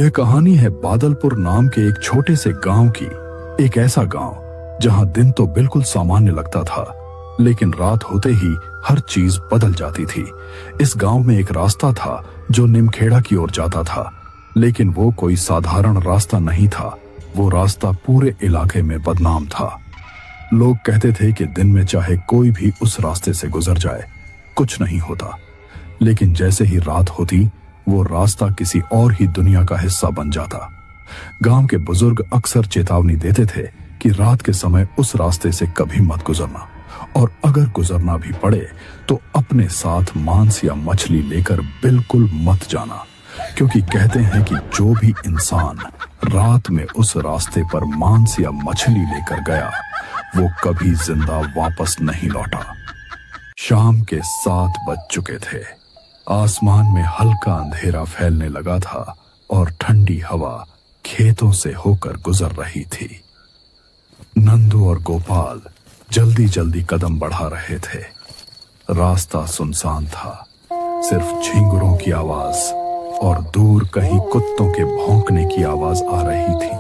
यह कहानी है बादलपुर नाम के एक छोटे से गांव की। एक ऐसा गांव जहां दिन तो बिल्कुल सामान्य लगता था, लेकिन रात होते ही हर चीज बदल जाती थी। इस गांव में एक रास्ता था जो निमखेड़ा की ओर जाता था, लेकिन वो कोई साधारण रास्ता नहीं था। वो रास्ता पूरे इलाके में बदनाम था। लोग कहते थे कि दिन में चाहे कोई भी उस रास्ते से गुजर जाए, कुछ नहीं होता, लेकिन जैसे ही रात होती वो रास्ता किसी और ही दुनिया का हिस्सा बन जाता। गांव के बुजुर्ग अक्सर चेतावनी देते थे कि रात के समय उस रास्ते से कभी मत गुजरना, और अगर गुजरना भी पड़े तो अपने साथ मांस या मछली लेकर बिल्कुल मत जाना, क्योंकि कहते हैं कि जो भी इंसान रात में उस रास्ते पर मांस या मछली लेकर गया वो कभी जिंदा वापस नहीं लौटा। शाम के 7 बज चुके थे। आसमान में हल्का अंधेरा फैलने लगा था और ठंडी हवा खेतों से होकर गुजर रही थी। नंदू और गोपाल जल्दी जल्दी कदम बढ़ा रहे थे। रास्ता सुनसान था, सिर्फ झींगुरों की आवाज और दूर कहीं कुत्तों के भौंकने की आवाज आ रही थी।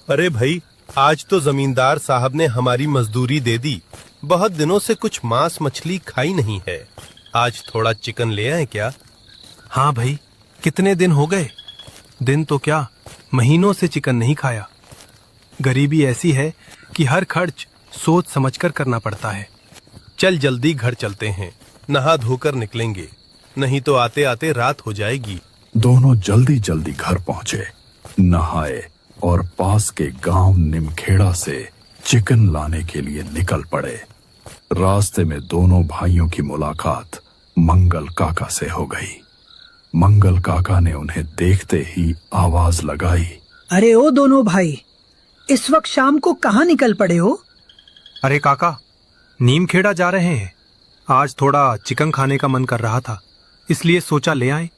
अरे भाई, आज तो जमींदार साहब ने हमारी मजदूरी दे दी। बहुत दिनों से कुछ मांस मछली खाई नहीं है। आज थोड़ा चिकन ले आए क्या? हाँ भाई, कितने दिन हो गए, दिन तो क्या महीनों से चिकन नहीं खाया। गरीबी ऐसी है कि हर खर्च सोच समझकर करना पड़ता है। चल जल्दी घर चलते हैं, नहा धोकर निकलेंगे, नहीं तो आते आते रात हो जाएगी। दोनों जल्दी जल्दी घर पहुंचे, नहाए और पास के गांव निमखेड़ा से चिकन लाने के लिए निकल पड़े। रास्ते में दोनों भाइयों की मुलाकात मंगल काका से हो गई। मंगल काका ने उन्हें देखते ही आवाज लगाई, अरे ओ दोनों भाई, इस वक्त शाम को कहाँ निकल पड़े हो? अरे काका, नीमखेड़ा जा रहे हैं। आज थोड़ा चिकन खाने का मन कर रहा था, इसलिए सोचा ले आए।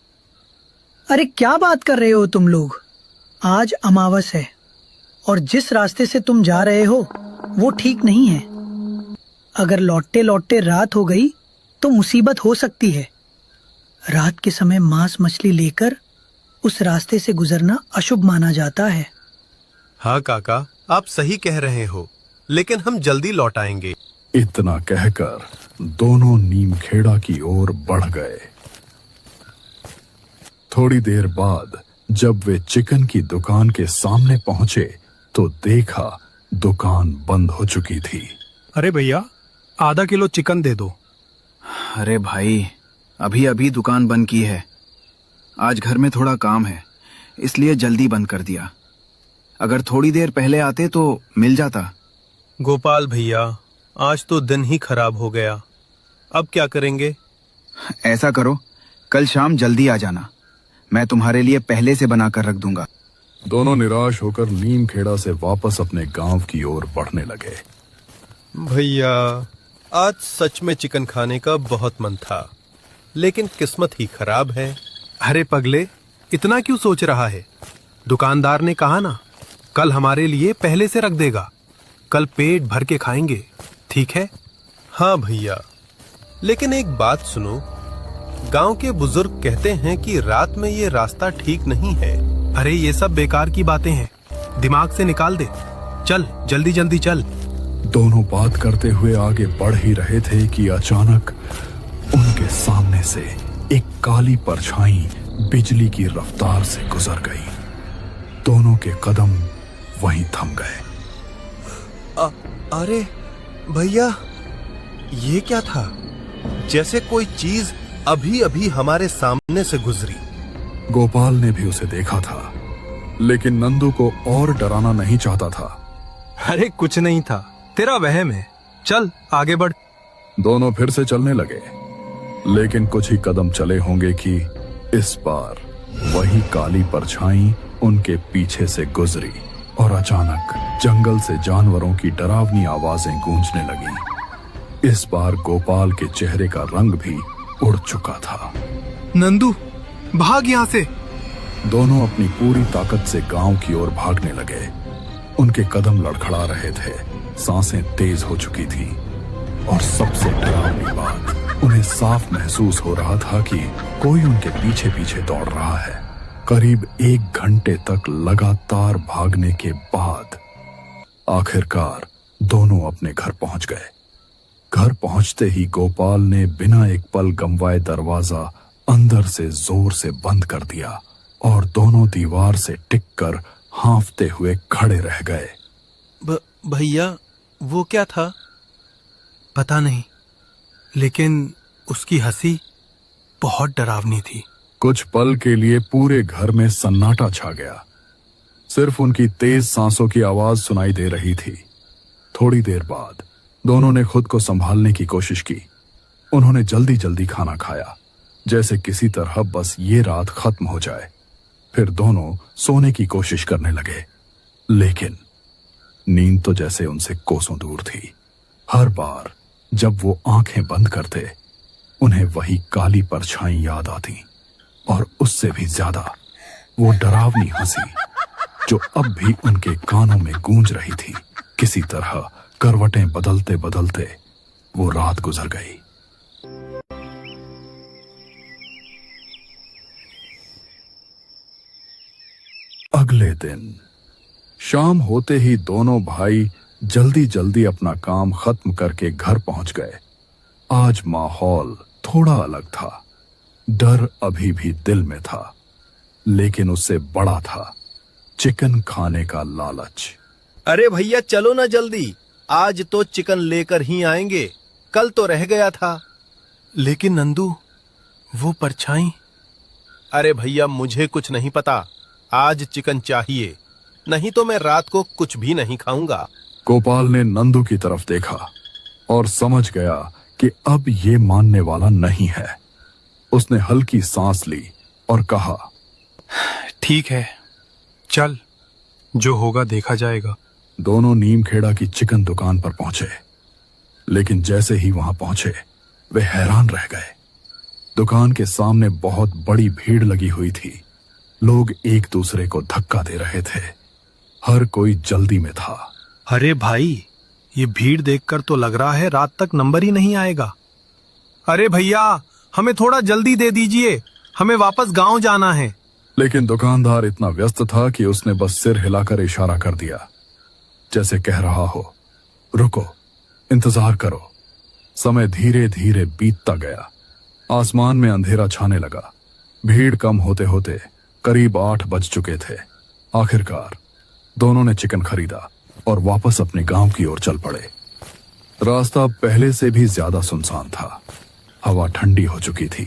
अरे क्या बात कर रहे हो तुम लोग? आज अमावस है और जिस रास्ते से तुम जा रहे हो वो ठीक नहीं है। अगर लौटते लौटते रात हो गई तो मुसीबत हो सकती है। रात के समय मांस मछली लेकर उस रास्ते से गुजरना अशुभ माना जाता है। हाँ काका, आप सही कह रहे हो, लेकिन हम जल्दी लौट आएंगे। इतना कहकर दोनों नीमखेड़ा की ओर बढ़ गए। थोड़ी देर बाद जब वे चिकन की दुकान के सामने पहुंचे तो देखा दुकान बंद हो चुकी थी। अरे भैया, आधा किलो चिकन दे दो। अरे भाई, अभी अभी दुकान बंद की है। आज घर में थोड़ा काम है, इसलिए जल्दी बंद कर दिया। अगर थोड़ी देर पहले आते तो मिल जाता। गोपाल भैया, आज तो दिन ही खराब हो गया, अब क्या करेंगे? ऐसा करो, कल शाम जल्दी आ जाना, मैं तुम्हारे लिए पहले से बना कर रख दूंगा। दोनों निराश होकर नीमखेड़ा से वापस अपने गांव की ओर बढ़ने लगे। भैया, आज सच में चिकन खाने का बहुत मन था, लेकिन किस्मत ही खराब है। अरे पगले, इतना क्यों सोच रहा है? दुकानदार ने कहा ना, कल हमारे लिए पहले से रख देगा। कल पेट भर के खाएंगे, ठीक है? हाँ भैया, लेकिन एक बात सुनो, गांव के बुजुर्ग कहते हैं कि रात में ये रास्ता ठीक नहीं है। अरे ये सब बेकार की बातें हैं, दिमाग से निकाल दे। चल जल्दी जल्दी चल। दोनों बात करते हुए आगे बढ़ ही रहे थे कि अचानक उनके सामने से एक काली परछाई बिजली की रफ्तार से गुजर गई। दोनों के कदम वहीं थम गए। अरे भैया, ये क्या था? जैसे कोई चीज अभी अभी हमारे सामने से गुजरी। गोपाल ने भी उसे देखा था, लेकिन नंदू को और डराना नहीं चाहता था। अरे कुछ नहीं था, तेरा वहम है, चल आगे बढ़। दोनों फिर से चलने लगे, लेकिन कुछ ही कदम चले होंगे कि इस बार वही काली परछाई उनके पीछे से गुजरी और अचानक जंगल से जानवरों की डरावनी आवाजें गूंजने लगीं। इस बार गोपाल के चेहरे का रंग भी उड़ चुका था। नंदू, भाग यहाँ से। दोनों अपनी पूरी ताकत से गांव की ओर भागने लगे। उनके कदम लड़खड़ा रहे थे, सांसें तेज हो चुकी थी और सबसे डरावनी बात, उन्हें साफ महसूस हो रहा था कि कोई उनके पीछे पीछे दौड़ रहा है। करीब 1 घंटे तक लगातार भागने के बाद आखिरकार दोनों अपने घर पहुंच गए। घर पहुंचते ही गोपाल ने बिना एक पल गंवाए दरवाजा अंदर से जोर से बंद कर दिया और दोनों दीवार से टिककर हांफते हुए खड़े रह गए। भैया वो क्या था? पता नहीं, लेकिन उसकी हंसी बहुत डरावनी थी। कुछ पल के लिए पूरे घर में सन्नाटा छा गया। सिर्फ उनकी तेज सांसों की आवाज सुनाई दे रही थी। थोड़ी देर बाद दोनों ने खुद को संभालने की कोशिश की। उन्होंने जल्दी जल्दी खाना खाया, जैसे किसी तरह बस ये रात खत्म हो जाए। फिर दोनों सोने की कोशिश करने लगे, लेकिन नींद तो जैसे उनसे कोसों दूर थी। हर बार जब वो आंखें बंद करते, उन्हें वही काली परछाई याद आती और उससे भी ज्यादा वो डरावनी हंसी जो अब भी उनके कानों में गूंज रही थी। किसी तरह करवटें बदलते बदलते वो रात गुजर गई। अगले दिन शाम होते ही दोनों भाई जल्दी जल्दी अपना काम खत्म करके घर पहुंच गए। आज माहौल थोड़ा अलग था। डर अभी भी दिल में था, लेकिन उससे बड़ा था चिकन खाने का लालच। अरे भैया चलो ना जल्दी, आज तो चिकन लेकर ही आएंगे, कल तो रह गया था। लेकिन नंदू, वो परछाई। अरे भैया मुझे कुछ नहीं पता, आज चिकन चाहिए, नहीं तो मैं रात को कुछ भी नहीं खाऊंगा। गोपाल ने नंदू की तरफ देखा और समझ गया कि अब ये मानने वाला नहीं है। उसने हल्की सांस ली और कहा, ठीक है, चल, जो होगा देखा जाएगा। दोनों नीमखेड़ा की चिकन दुकान पर पहुंचे, लेकिन जैसे ही वहां पहुंचे वे हैरान रह गए। दुकान के सामने बहुत बड़ी भीड़ लगी हुई थी। लोग एक दूसरे को धक्का दे रहे थे। हर कोई जल्दी में था। अरे भाई, ये भीड़ देखकर तो लग रहा है रात तक नंबर ही नहीं आएगा। अरे भैया, हमें थोड़ा जल्दी दे दीजिए, हमें वापस गांव जाना है। लेकिन दुकानदार इतना व्यस्त था कि उसने बस सिर हिलाकर इशारा कर दिया, जैसे कह रहा हो, रुको, इंतजार करो। समय धीरे धीरे बीतता गया। आसमान में अंधेरा छाने लगा। भीड़ कम होते होते करीब 8 बज चुके थे। आखिरकार दोनों ने चिकन खरीदा और वापस अपने गांव की ओर चल पड़े। रास्ता पहले से भी ज्यादा सुनसान था। हवा ठंडी हो चुकी थी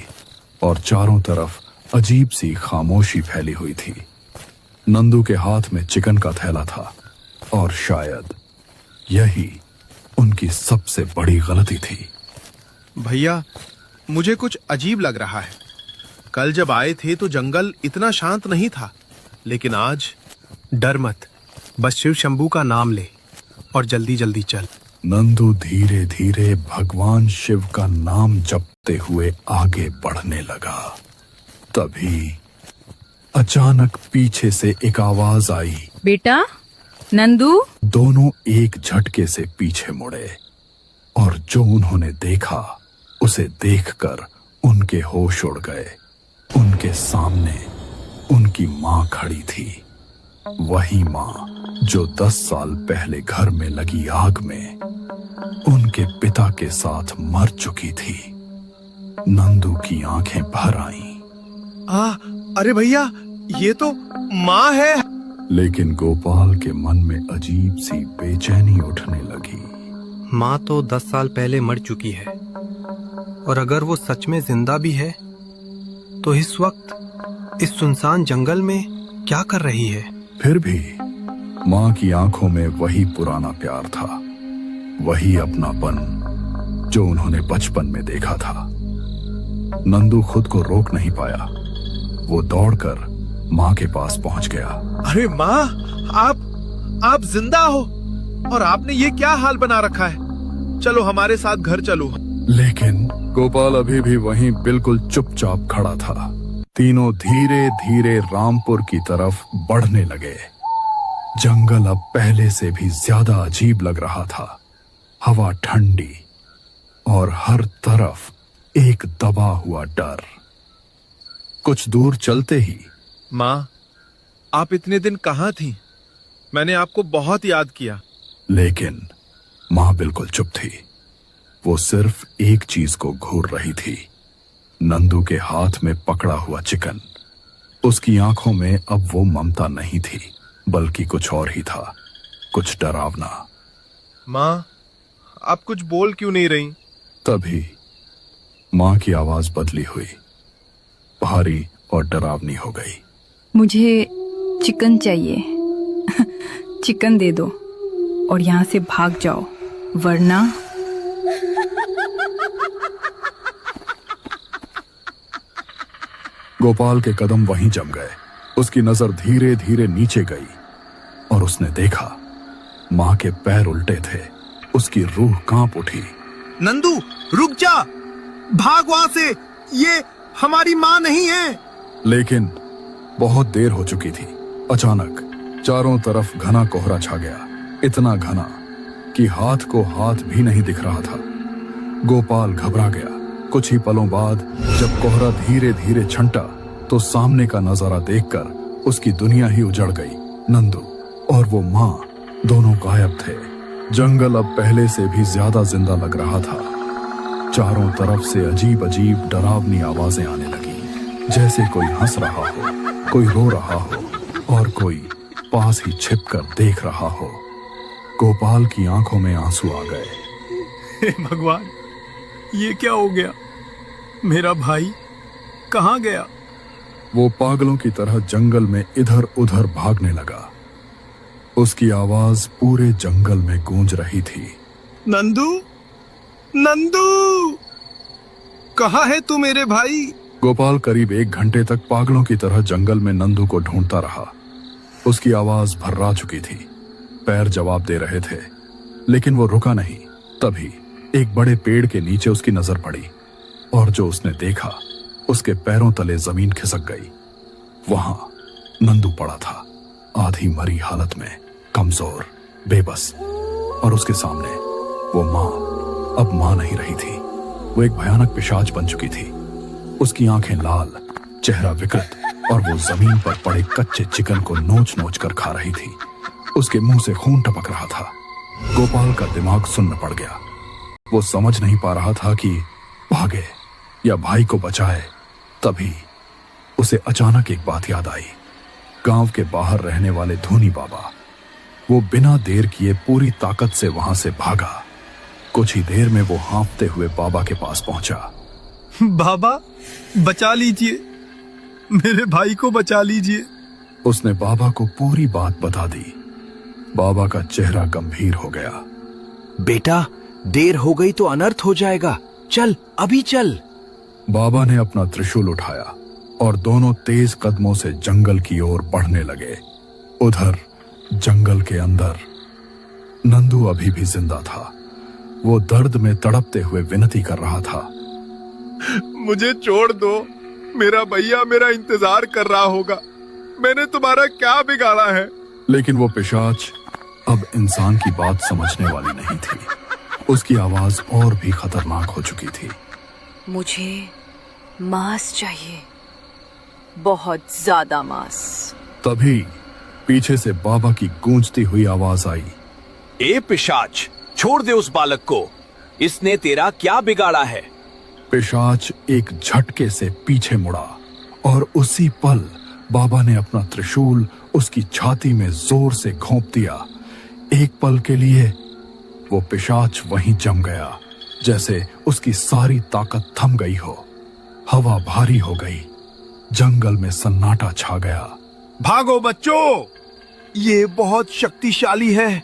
और चारों तरफ अजीब सी खामोशी फैली हुई थी। नंदू के हाथ में चिकन का थैला था और शायद यही उनकी सबसे बड़ी गलती थी। भैया, मुझे कुछ अजीब लग रहा है। कल जब आए थे तो जंगल इतना शांत नहीं था, लेकिन आज। डर मत, बस शिव शंभू का नाम ले और जल्दी जल्दी चल। नंदू धीरे धीरे भगवान शिव का नाम जपते हुए आगे बढ़ने लगा। तभी अचानक पीछे से एक आवाज आई, बेटा नंदू। दोनों एक झटके से पीछे मुड़े और जो उन्होंने देखा उसे देखकर उनके होश उड़ गए। उनके सामने उनकी मां खड़ी थी, वही मां जो 10 साल पहले घर में लगी आग में उनके पिता के साथ मर चुकी थी। नंदू की आंखें भर आईं। अरे भैया, ये तो माँ है। लेकिन गोपाल के मन में अजीब सी बेचैनी उठने लगी। माँ तो 10 साल पहले मर चुकी है, और अगर वो सच में जिंदा भी है तो इस वक्त इस सुनसान जंगल में क्या कर रही है? फिर भी माँ की आंखों में वही पुराना प्यार था, वही अपनापन जो उन्होंने बचपन में देखा था। नंदू खुद को रोक नहीं पाया। वो दौड़कर माँ के पास पहुंच गया। अरे माँ, आप जिंदा हो और आपने ये क्या हाल बना रखा है? चलो हमारे साथ घर चलो। लेकिन गोपाल अभी भी वहीं बिल्कुल चुपचाप खड़ा था। तीनों धीरे धीरे रामपुर की तरफ बढ़ने लगे। जंगल अब पहले से भी ज्यादा अजीब लग रहा था। हवा ठंडी और हर तरफ एक दबा हुआ डर। कुछ दूर चलते ही माँ, आप इतने दिन कहाँ थी? मैंने आपको बहुत याद किया। लेकिन मां बिल्कुल चुप थी। वो सिर्फ एक चीज को घूर रही थी, नंदू के हाथ में पकड़ा हुआ चिकन। उसकी आंखों में अब वो ममता नहीं थी, बल्कि कुछ और ही था, कुछ डरावना। माँ, आप कुछ बोल क्यों नहीं रही? तभी मां की आवाज बदली हुई, भारी और डरावनी हो गई। मुझे चिकन चाहिए। चिकन दे दो और यहाँ से भाग जाओ, वरना। गोपाल के कदम वहीं जम गए। उसकी नजर धीरे धीरे नीचे गई और उसने देखा मां के पैर उल्टे थे। उसकी रूह कांप उठी। नंदू, रुक जा! भाग वहां से! ये हमारी माँ नहीं है। लेकिन बहुत देर हो चुकी थी। अचानक चारों तरफ घना कोहरा छा गया, इतना घना कि हाथ को हाथ भी नहीं दिख रहा था। गोपाल घबरा गया। कुछ ही पलों बाद जब कोहरा धीरे धीरे छंटा तो सामने का नजारा देखकर उसकी दुनिया ही उजड़ गई। नंदू और वो मां दोनों गायब थे। जंगल अब पहले से भी ज्यादा जिंदा लग रहा था। चारों तरफ से अजीब अजीब डरावनी आवाजें आने लगी, जैसे कोई हंस रहा हो, कोई रो रहा हो और कोई पास ही छिपकर देख रहा हो। गोपाल की आंखों में आंसू आ गए। हे भगवान, ये क्या हो गया? मेरा भाई कहाँ गया? वो पागलों की तरह जंगल में इधर उधर भागने लगा। उसकी आवाज पूरे जंगल में गूंज रही थी। नंदू, नंदू, कहाँ है तू मेरे भाई? गोपाल करीब 1 घंटे तक पागलों की तरह जंगल में नंदू को ढूंढता रहा। उसकी आवाज भर्रा चुकी थी, पैर जवाब दे रहे थे, लेकिन वो रुका नहीं। तभी एक बड़े पेड़ के नीचे उसकी नजर पड़ी और जो उसने देखा, उसके पैरों तले जमीन खिसक गई। वहां नंदू पड़ा था, आधी मरी हालत में, कमजोर, बेबस। और उसके सामने वो मां अब मां नहीं रही थी। वो एक भयानक पिशाच बन चुकी थी। उसकी आंखें लाल, चेहरा विकृत और वो जमीन पर पड़े कच्चे चिकन को नोच नोच कर खा रही थी। उसके मुंह से खून टपक रहा था। गोपाल का दिमाग सुन्न पड़ गया। वो समझ नहीं पा रहा था कि भागे या भाई को बचाए। तभी उसे अचानक एक बात याद आई। गांव के बाहर रहने वाले धोनी बाबा। वो बिना देर किए पूरी ताकत से वहां से भागा। कुछ ही देर में वो हाँफते हुए बाबा के पास पहुंचा। बाबा, बचा लीजिए, मेरे भाई को बचा लीजिए। उसने बाबा को पूरी बात बता दी। बाबा का चेहरा गंभीर हो गया। बेटा, देर हो गई तो अनर्थ हो जाएगा। चल, अभी चल। बाबा ने अपना त्रिशूल उठाया और दोनों तेज कदमों से जंगल की ओर बढ़ने लगे। उधर जंगल के अंदर नंदू अभी भी जिंदा था। वो दर्द में तड़पते हुए विनती कर रहा था। मुझे छोड़ दो, मेरा भैया मेरा इंतजार कर रहा होगा। मैंने तुम्हारा क्या बिगाड़ा है? लेकिन वो पिशाच अब इंसान की बात समझने वाली नहीं थी। उसकी आवाज और भी खतरनाक हो चुकी थी। मुझे मांस चाहिए, बहुत ज्यादा मांस। तभी पीछे से बाबा की गूंजती हुई आवाज आई। ए पिशाच, छोड़ दे उस बालक को। इसने तेरा क्या बिगाड़ा है? पिशाच एक झटके से पीछे मुड़ा और उसी पल बाबा ने अपना त्रिशूल उसकी छाती में जोर से घोंप दिया। एक पल के लिए वो पिशाच वहीं जम गया, जैसे उसकी सारी ताकत थम गई हो। हवा भारी हो गई, जंगल में सन्नाटा छा गया। भागो बच्चों, ये बहुत शक्तिशाली है।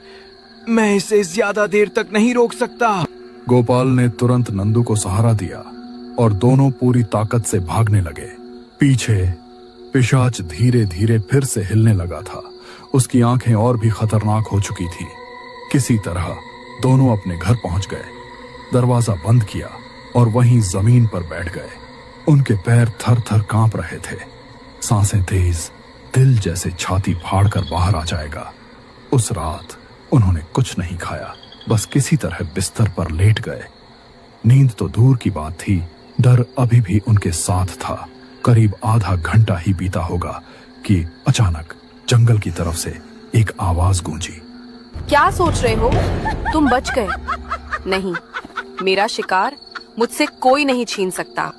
मैं इसे ज्यादा देर तक नहीं रोक सकता। गोपाल ने तुरंत नंदू को सहारा दिया और दोनों पूरी ताकत से भागने लगे। पीछे पिशाच धीरे धीरे फिर से हिलने लगा था। उसकी आंखें और भी खतरनाक हो चुकी थी। किसी तरह दोनों अपने घर पहुंच गए, दरवाजा बंद किया और वहीं जमीन पर बैठ गए। उनके पैर थर थर कांप रहे थे, सांसें तेज, दिल जैसे छाती फाड़कर बाहर आ जाएगा। उस रात उन्होंने कुछ नहीं खाया, बस किसी तरह बिस्तर पर लेट गए। नींद तो दूर की बात थी, डर अभी भी उनके साथ था। करीब आधा घंटा ही बीता होगा कि अचानक जंगल की तरफ से एक आवाज गूंजी। क्या सोच रहे हो? तुम बच गए। नहीं, मेरा शिकार मुझसे कोई नहीं छीन सकता।